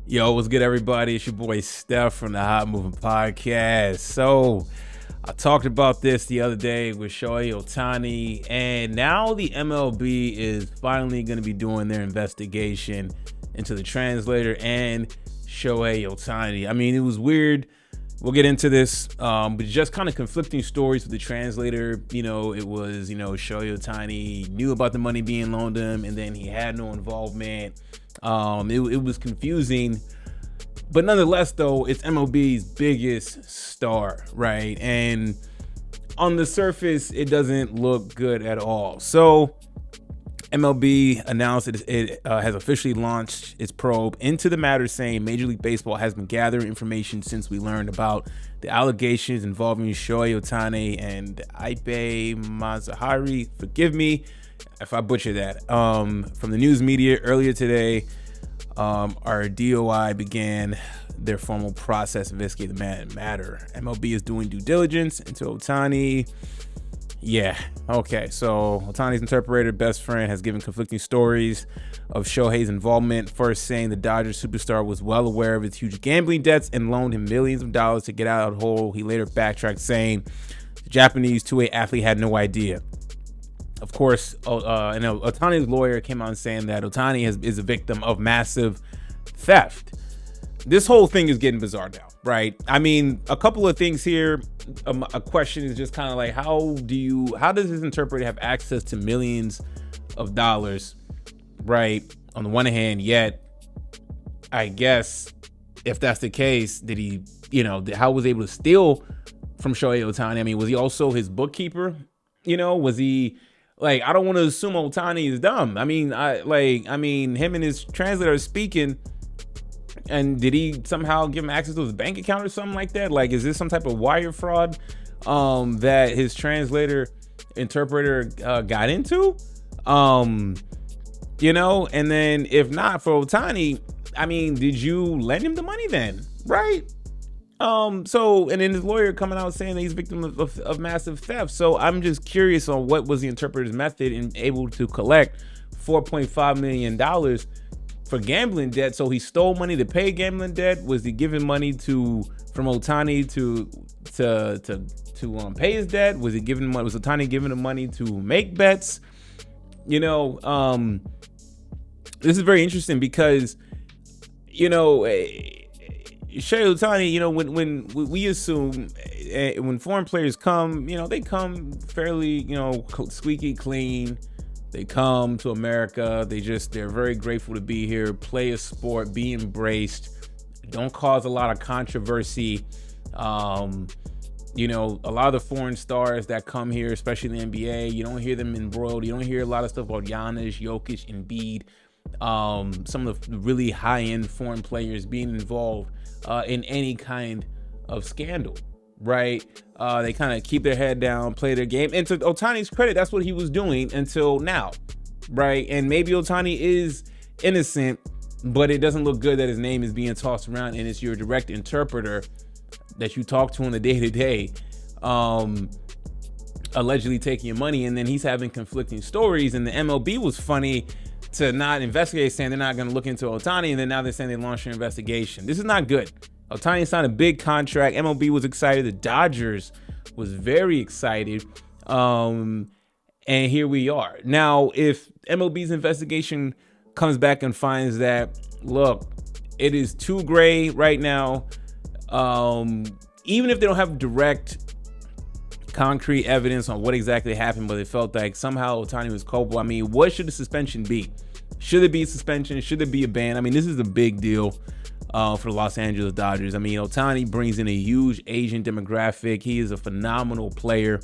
Yo, what's good, everybody? It's your boy Steph from the Hot Moving Podcast. So, I talked about this the other day with Shohei Ohtani, and now the MLB is finally going to be doing their investigation into the translator and Shohei Ohtani. I mean, it was weird. We'll get into this, but just kind of conflicting stories with the translator. It was, Shohei Ohtani knew about the money being loaned him, and then he had no involvement. It was confusing, but nonetheless, though, it's MLB's biggest star, right? And on the surface, it doesn't look good at all. So MLB announced it has officially launched its probe into the matter, saying Major League Baseball has been gathering information since we learned about the allegations involving Shohei Ohtani and Ipe Mazahari. Forgive me if I butcher that. From the news media earlier today, our DOI began their formal process investigating the matter. MLB is doing due diligence into Ohtani. Yeah, okay. So Ohtani's interpreter, best friend, has given conflicting stories of Shohei's involvement. First saying the Dodgers superstar was well aware of his huge gambling debts and loaned him millions of dollars to get out of the hole. He later backtracked, saying the Japanese two-way athlete had no idea. Of course, Ohtani's lawyer came out saying that Ohtani is a victim of massive theft. This whole thing is getting bizarre now, right? I mean, a couple of things here. A question is just kind of like, how does this interpreter have access to millions of dollars, right? On the one hand, yet, I guess if that's the case, did he, how was he able to steal from Shohei Ohtani? I mean, was he also his bookkeeper? Was he? Like, I don't want to assume Ohtani is dumb. I mean, him and his translator are speaking, and did he somehow give him access to his bank account or something like that? Like, is this some type of wire fraud that his interpreter got into? And then if not, for Ohtani, I mean, did you lend him the money then, right? And then his lawyer coming out saying that he's a victim of massive theft. So I'm just curious on what was the interpreter's method in able to collect $4.5 million for gambling debt. So he stole money to pay gambling debt. Was he giving money from Ohtani to pay his debt? Was Ohtani giving him money to make bets? This is very interesting because, Shohei Ohtani, when we assume when foreign players come, they come fairly, squeaky clean. They come to America. They're very grateful to be here, play a sport, be embraced, don't cause a lot of controversy. A lot of the foreign stars that come here, especially in the NBA, you don't hear them embroiled. You don't hear a lot of stuff about Giannis, Jokic, Embiid. Some of the really high-end foreign players being involved in any kind of scandal, right? They kind of keep their head down, play their game. And to Ohtani's credit, that's what he was doing until now, right? And maybe Ohtani is innocent, but it doesn't look good that his name is being tossed around and it's your direct interpreter that you talk to on the day-to-day, allegedly taking your money, and then he's having conflicting stories. And the MLB was funny to not investigate, saying they're not going to look into Ohtani, and then now they're saying they launched an investigation. This is not good. Ohtani signed a big contract. MLB was excited. The Dodgers was very excited. And here we are. Now, if MLB's investigation comes back and finds that, look, it is too gray right now, even if they don't have direct concrete evidence on what exactly happened, but it felt like somehow Ohtani was culpable. I mean, what should the suspension be? Should it be a suspension? Should it be a ban? I mean, this is a big deal for the Los Angeles Dodgers. I mean, Ohtani brings in a huge Asian demographic. He is a phenomenal player,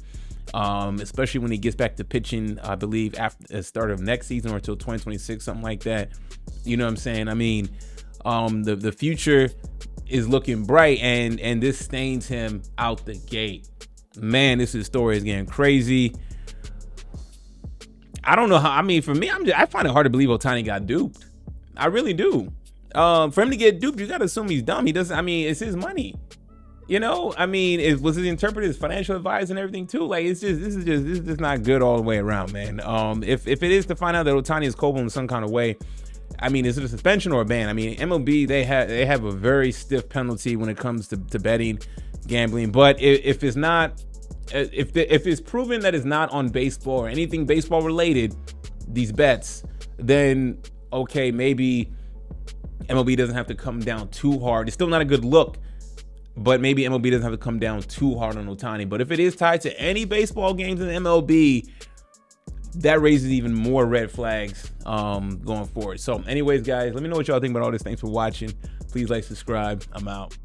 especially when he gets back to pitching, I believe, after the start of next season or until 2026, something like that. You know what I'm saying? I mean, the future is looking bright, and this stains him out the gate. Man, this story is getting crazy. I don't know how. I mean, for me, I find it hard to believe Ohtani got duped. I really do. For him to get duped, you got to assume he's dumb. He doesn't. I mean, it's his money. I mean, was his interpreter his financial advisor and everything too? Like, this is just not good all the way around, man. If it is to find out that Ohtani is culpable in some kind of way, I mean, is it a suspension or a ban? I mean, MLB, they have a very stiff penalty when it comes to betting, gambling. But if it's not, if it's proven that it's not on baseball or anything baseball related, these bets, then okay, maybe MLB doesn't have to come down too hard. It's still not a good look, but maybe MLB doesn't have to come down too hard on Ohtani. But if it is tied to any baseball games in the MLB, that raises even more red flags going forward. So anyways, guys, let me know what y'all think about all this. Thanks for watching. Please like, subscribe. I'm out.